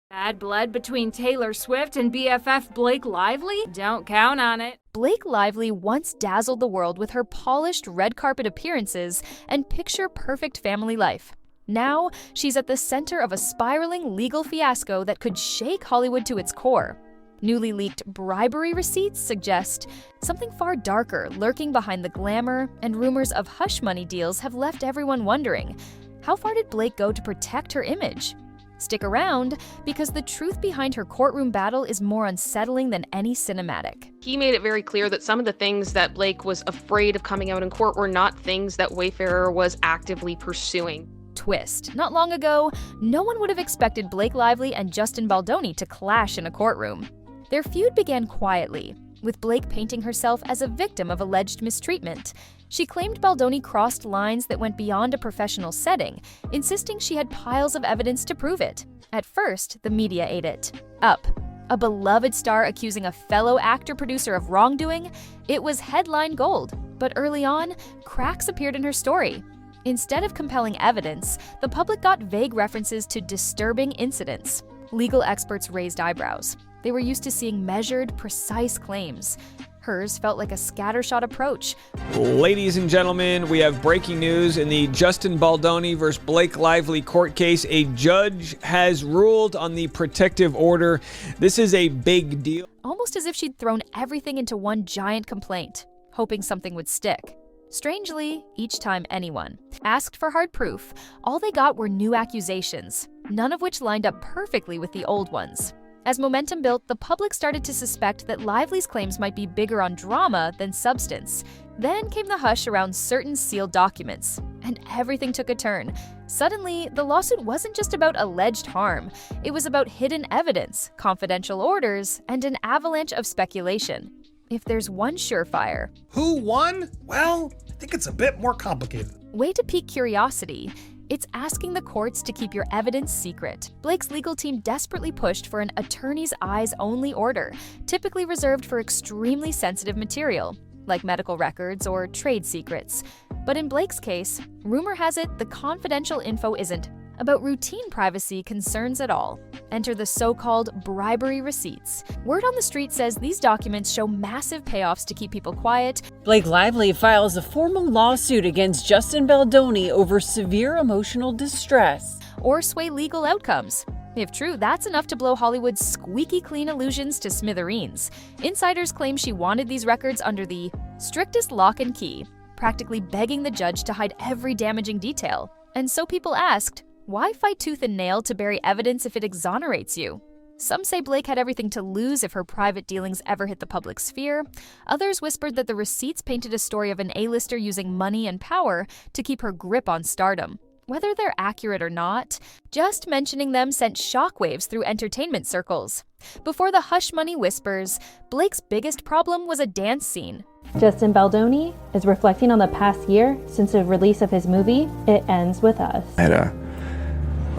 Bad blood between Taylor Swift and BFF Blake Lively? Don't count on it. Blake Lively once dazzled the world with her polished red carpet appearances and picture-perfect family life. Now, she's at the center of a spiraling legal fiasco that could shake Hollywood to its core. Newly leaked bribery receipts suggest something far darker lurking behind the glamour, and rumors of hush money deals have left everyone wondering, how far did Blake go to protect her image? Stick around, because the truth behind her courtroom battle is more unsettling than any cinematic. He made it very clear that some of the things that Blake was afraid of coming out in court were not things that Wayfarer was actively pursuing. Twist. Not long ago, no one would have expected Blake Lively and Justin Baldoni to clash in a courtroom. Their feud began quietly, with Blake painting herself as a victim of alleged mistreatment. She claimed Baldoni crossed lines that went beyond a professional setting, insisting she had piles of evidence to prove it. At first, the media ate it up. A beloved star accusing a fellow actor-producer of wrongdoing? It was headline gold. But early on, cracks appeared in her story. Instead of compelling evidence, the public got vague references to disturbing incidents. Legal experts raised eyebrows. They were used to seeing measured, precise claims. Hers felt like a scattershot approach. Ladies and gentlemen, we have breaking news in the Justin Baldoni versus Blake Lively court case. A judge has ruled on the protective order. This is a big deal. Almost as if she'd thrown everything into one giant complaint, hoping something would stick. Strangely, each time anyone asked for hard proof, all they got were new accusations, none of which lined up perfectly with the old ones. As momentum built, the public started to suspect that Lively's claims might be bigger on drama than substance. Then came the hush around certain sealed documents, and everything took a turn. Suddenly, the lawsuit wasn't just about alleged harm. It was about hidden evidence, confidential orders, and an avalanche of speculation. If there's one surefire. Who won? Well, I think it's a bit more complicated. Way to pique curiosity. It's asking the courts to keep your evidence secret. Blake's legal team desperately pushed for an attorney's eyes-only order, typically reserved for extremely sensitive material, like medical records or trade secrets. But in Blake's case, rumor has it the confidential info isn't about routine privacy concerns at all. Enter the so-called bribery receipts. Word on the street says these documents show massive payoffs to keep people quiet. Blake Lively files a formal lawsuit against Justin Baldoni over severe emotional distress. Or sway legal outcomes. If true, that's enough to blow Hollywood's squeaky clean illusions to smithereens. Insiders claim she wanted these records under the strictest lock and key, practically begging the judge to hide every damaging detail. And so people asked, why fight tooth and nail to bury evidence if it exonerates you? Some say Blake had everything to lose if her private dealings ever hit the public sphere. Others whispered that the receipts painted a story of an A-lister using money and power to keep her grip on stardom. Whether they're accurate or not, just mentioning them sent shockwaves through entertainment circles. Before the hush money whispers, Blake's biggest problem was a dance scene. Justin Baldoni is reflecting on the past year since the release of his movie, It Ends With Us. I had a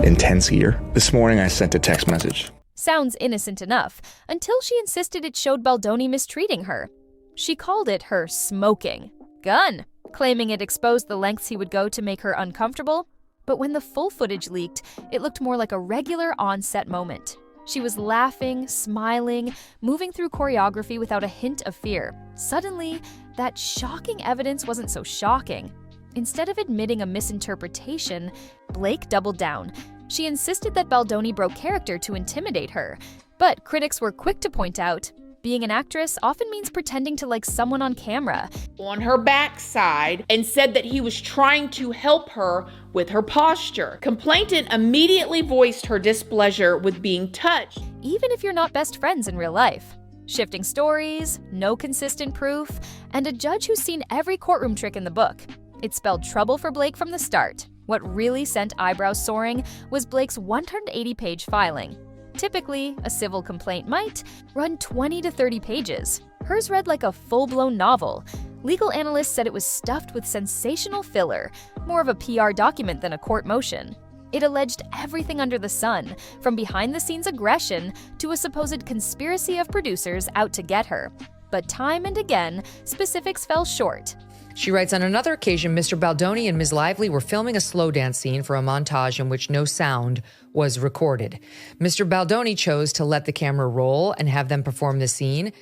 intense year. This morning I sent a text message. Sounds innocent enough, until she insisted it showed Baldoni mistreating her. She called it her smoking gun, claiming it exposed the lengths he would go to make her uncomfortable. But when the full footage leaked, it looked more like a regular on-set moment. She was laughing, smiling, moving through choreography without a hint of fear. Suddenly, that shocking evidence wasn't so shocking. Instead of admitting a misinterpretation, Blake doubled down. She insisted that Baldoni broke character to intimidate her. But critics were quick to point out, being an actress often means pretending to like someone on camera. On her backside and said that he was trying to help her with her posture. Complainant immediately voiced her displeasure with being touched. Even if you're not best friends in real life. Shifting stories, no consistent proof, and a judge who's seen every courtroom trick in the book. It spelled trouble for Blake from the start. What really sent eyebrows soaring was Blake's 180-page filing. Typically, a civil complaint might run 20 to 30 pages. Hers read like a full-blown novel. Legal analysts said it was stuffed with sensational filler, more of a PR document than a court motion. It alleged everything under the sun, from behind-the-scenes aggression to a supposed conspiracy of producers out to get her. But time and again, specifics fell short. She writes, on another occasion, Mr. Baldoni and Ms. Lively were filming a slow dance scene for a montage in which no sound was recorded. Mr. Baldoni chose to let the camera roll and have them perform the scene.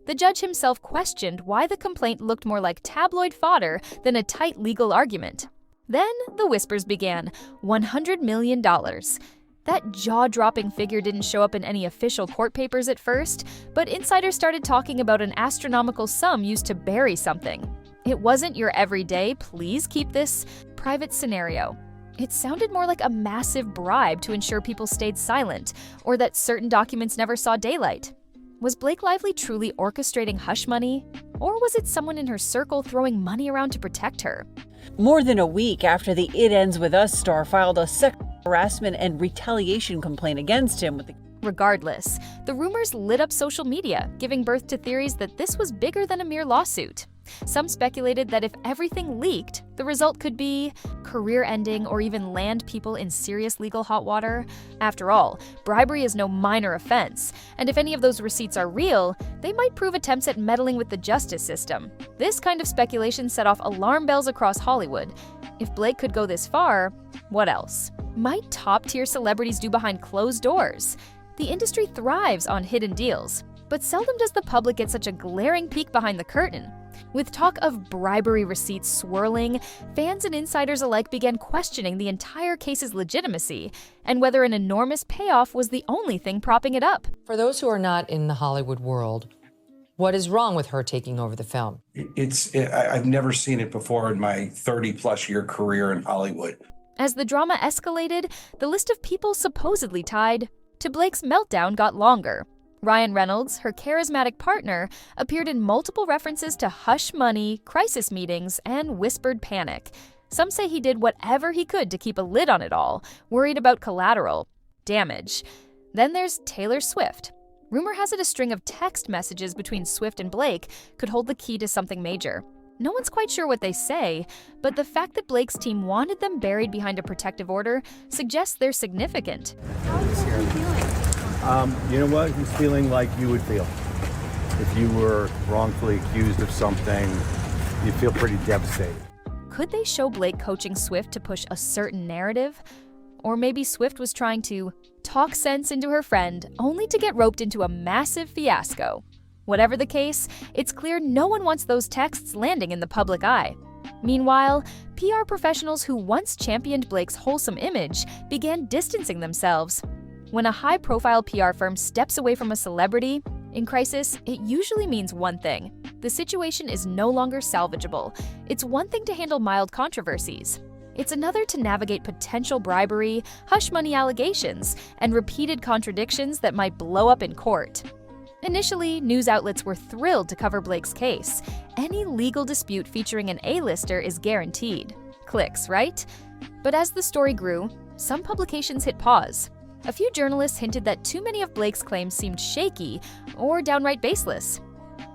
The judge himself questioned why the complaint looked more like tabloid fodder than a tight legal argument. Then the whispers began. $100 million. That jaw-dropping figure didn't show up in any official court papers at first, but insiders started talking about an astronomical sum used to bury something. It wasn't your everyday, please keep this, private scenario. It sounded more like a massive bribe to ensure people stayed silent, or that certain documents never saw daylight. Was Blake Lively truly orchestrating hush money? Or was it someone in her circle throwing money around to protect her? More than a week after the It Ends With Us star filed a sexual harassment and retaliation complaint against him with the Regardless, the rumors lit up social media, giving birth to theories that this was bigger than a mere lawsuit. Some speculated that if everything leaked, the result could be career-ending or even land people in serious legal hot water. After all, bribery is no minor offense, and if any of those receipts are real, they might prove attempts at meddling with the justice system. This kind of speculation set off alarm bells across Hollywood. If Blake could go this far, what else? Might top-tier celebrities do behind closed doors? The industry thrives on hidden deals, but seldom does the public get such a glaring peek behind the curtain. With talk of bribery receipts swirling, fans and insiders alike began questioning the entire case's legitimacy and whether an enormous payoff was the only thing propping it up. For those who are not in the Hollywood world, what is wrong with her taking over the film? I've never seen it before in my 30-plus year career in Hollywood. As the drama escalated, the list of people supposedly tied to Blake's meltdown got longer. Ryan Reynolds, her charismatic partner, appeared in multiple references to hush money, crisis meetings, and whispered panic. Some say he did whatever he could to keep a lid on it all, worried about collateral damage. Then there's Taylor Swift. Rumor has it a string of text messages between Swift and Blake could hold the key to something major. No one's quite sure what they say, but the fact that Blake's team wanted them buried behind a protective order suggests they're significant. How is he feeling? You know what? He's feeling like you would feel. If you were wrongfully accused of something, you'd feel pretty devastated. Could they show Blake coaching Swift to push a certain narrative? Or maybe Swift was trying to talk sense into her friend, only to get roped into a massive fiasco. Whatever the case, it's clear no one wants those texts landing in the public eye. Meanwhile, PR professionals who once championed Blake's wholesome image began distancing themselves. When a high-profile PR firm steps away from a celebrity in crisis, it usually means one thing: the situation is no longer salvageable. It's one thing to handle mild controversies. It's another to navigate potential bribery, hush money allegations, and repeated contradictions that might blow up in court. Initially, news outlets were thrilled to cover Blake's case. Any legal dispute featuring an A-lister is guaranteed. Clicks, right? But as the story grew, some publications hit pause. A few journalists hinted that too many of Blake's claims seemed shaky or downright baseless.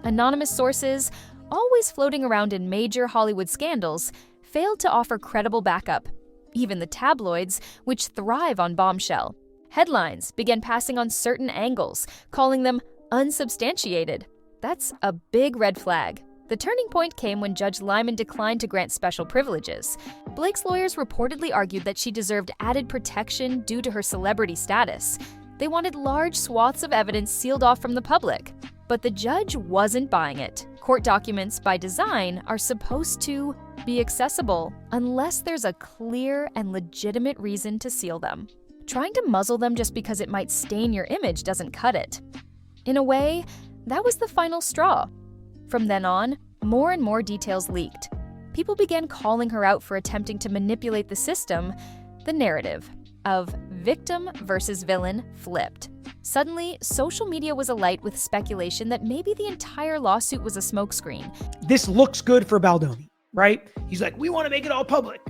Anonymous sources, always floating around in major Hollywood scandals, failed to offer credible backup. Even the tabloids, which thrive on bombshell headlines, began passing on certain angles, calling them unsubstantiated. That's a big red flag. The turning point came when Judge Lyman declined to grant special privileges. Blake's lawyers reportedly argued that she deserved added protection due to her celebrity status. They wanted large swaths of evidence sealed off from the public. But the judge wasn't buying it. Court documents, by design, are supposed to be accessible unless there's a clear and legitimate reason to seal them. Trying to muzzle them just because it might stain your image doesn't cut it. In a way, that was the final straw. From then on, more and more details leaked. People began calling her out for attempting to manipulate the system. The narrative of victim versus villain flipped. Suddenly, social media was alight with speculation that maybe the entire lawsuit was a smokescreen. This looks good for Baldoni, right? He's like, we want to make it all public.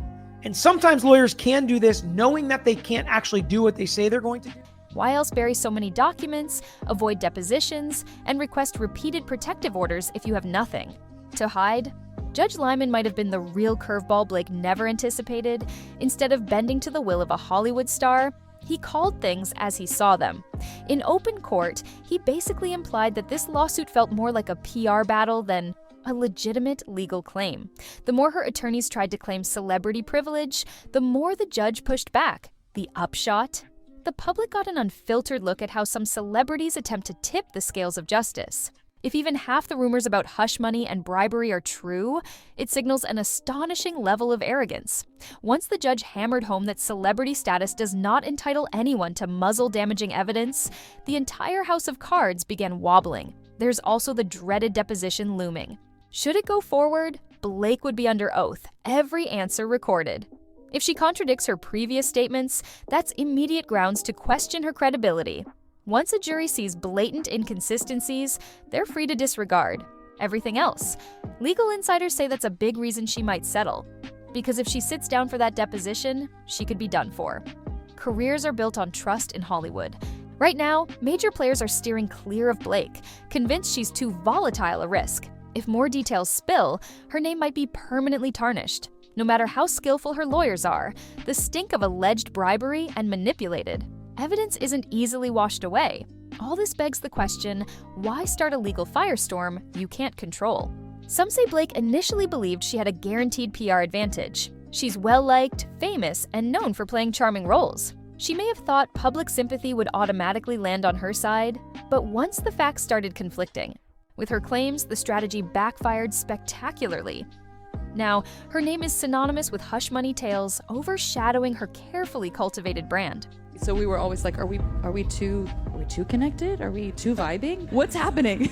And sometimes lawyers can do this knowing that they can't actually do what they say they're going to do. Why else bury so many documents, avoid depositions, and request repeated protective orders if you have nothing to hide? Judge Lyman might have been the real curveball Blake never anticipated. Instead of bending to the will of a Hollywood star, he called things as he saw them. In open court, he basically implied that this lawsuit felt more like a PR battle than a legitimate legal claim. The more her attorneys tried to claim celebrity privilege, the more the judge pushed back. The upshot? The public got an unfiltered look at how some celebrities attempt to tip the scales of justice. If even half the rumors about hush money and bribery are true, it signals an astonishing level of arrogance. Once the judge hammered home that celebrity status does not entitle anyone to muzzle damaging evidence, the entire house of cards began wobbling. There's also the dreaded deposition looming. Should it go forward, Blake would be under oath, every answer recorded. If she contradicts her previous statements, that's immediate grounds to question her credibility. Once a jury sees blatant inconsistencies, they're free to disregard everything else. Legal insiders say that's a big reason she might settle, because if she sits down for that deposition, she could be done for. Careers are built on trust in Hollywood. Right now, major players are steering clear of Blake, convinced she's too volatile a risk. If more details spill, her name might be permanently tarnished. No matter how skillful her lawyers are, the stink of alleged bribery and manipulated evidence isn't easily washed away. All this begs the question, why start a legal firestorm you can't control? Some say Blake initially believed she had a guaranteed PR advantage. She's well-liked, famous, and known for playing charming roles. She may have thought public sympathy would automatically land on her side, but once the facts started conflicting, with her claims, the strategy backfired spectacularly. Now, her name is synonymous with hush money tales, overshadowing her carefully cultivated brand. So we were always like, are we too connected? Are we too vibing? What's happening?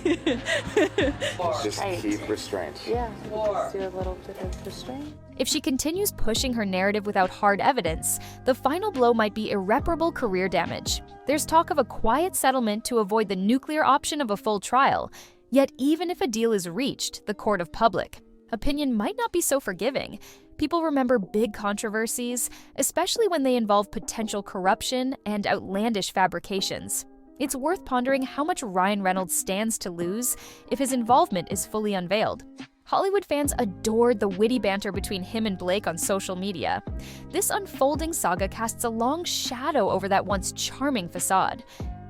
Just keep restraint. Yeah, just do a little bit of restraint. If she continues pushing her narrative without hard evidence, the final blow might be irreparable career damage. There's talk of a quiet settlement to avoid the nuclear option of a full trial. Yet even if a deal is reached, the court of public opinion might not be so forgiving. People remember big controversies, especially when they involve potential corruption and outlandish fabrications. It's worth pondering how much Ryan Reynolds stands to lose if his involvement is fully unveiled. Hollywood fans adored the witty banter between him and Blake on social media. This unfolding saga casts a long shadow over that once charming facade.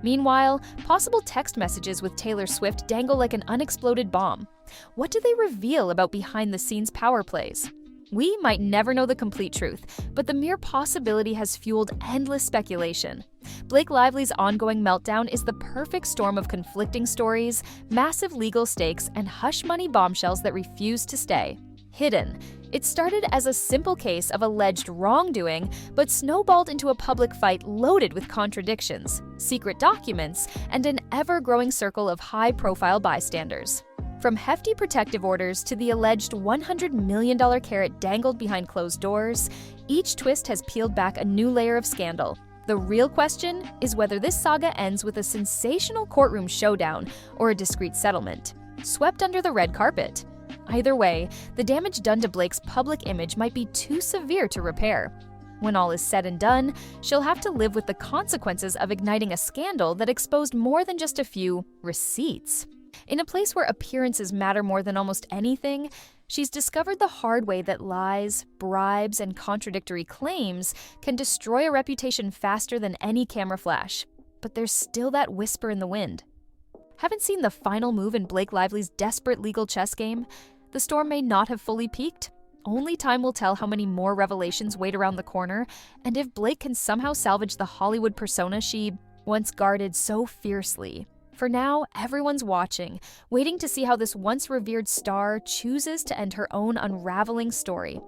Meanwhile, possible text messages with Taylor Swift dangle like an unexploded bomb. What do they reveal about behind-the-scenes power plays? We might never know the complete truth, but the mere possibility has fueled endless speculation. Blake Lively's ongoing meltdown is the perfect storm of conflicting stories, massive legal stakes, and hush-money bombshells that refuse to stay. Hidden. It started as a simple case of alleged wrongdoing, but snowballed into a public fight loaded with contradictions, secret documents, and an ever-growing circle of high-profile bystanders. From hefty protective orders to the alleged $100 million carrot dangled behind closed doors, each twist has peeled back a new layer of scandal. The real question is whether this saga ends with a sensational courtroom showdown or a discreet settlement, swept under the red carpet. Either way, the damage done to Blake's public image might be too severe to repair. When all is said and done, she'll have to live with the consequences of igniting a scandal that exposed more than just a few receipts. In a place where appearances matter more than almost anything, she's discovered the hard way that lies, bribes, and contradictory claims can destroy a reputation faster than any camera flash. But there's still that whisper in the wind. Haven't seen the final move in Blake Lively's desperate legal chess game? The storm may not have fully peaked. Only time will tell how many more revelations wait around the corner, and if Blake can somehow salvage the Hollywood persona she once guarded so fiercely. For now, everyone's watching, waiting to see how this once revered star chooses to end her own unraveling story.